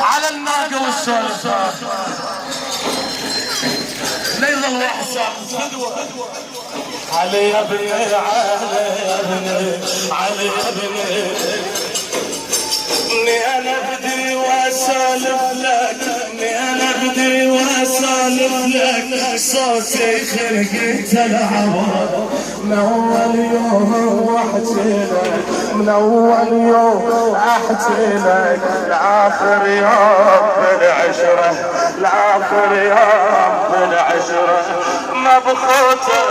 على الناقة والصلصة ليل الوحصة علي يا ابني علي يا ابني علي يا ابني اني انا بدي واسالف لك اني انا بدي واسالف لك صوتي خرقت العبر من اول يوم واحكي لك من اول يوم احكي لك لاخر يوم بالعشره لاخر يوم بالعشره ما بخوته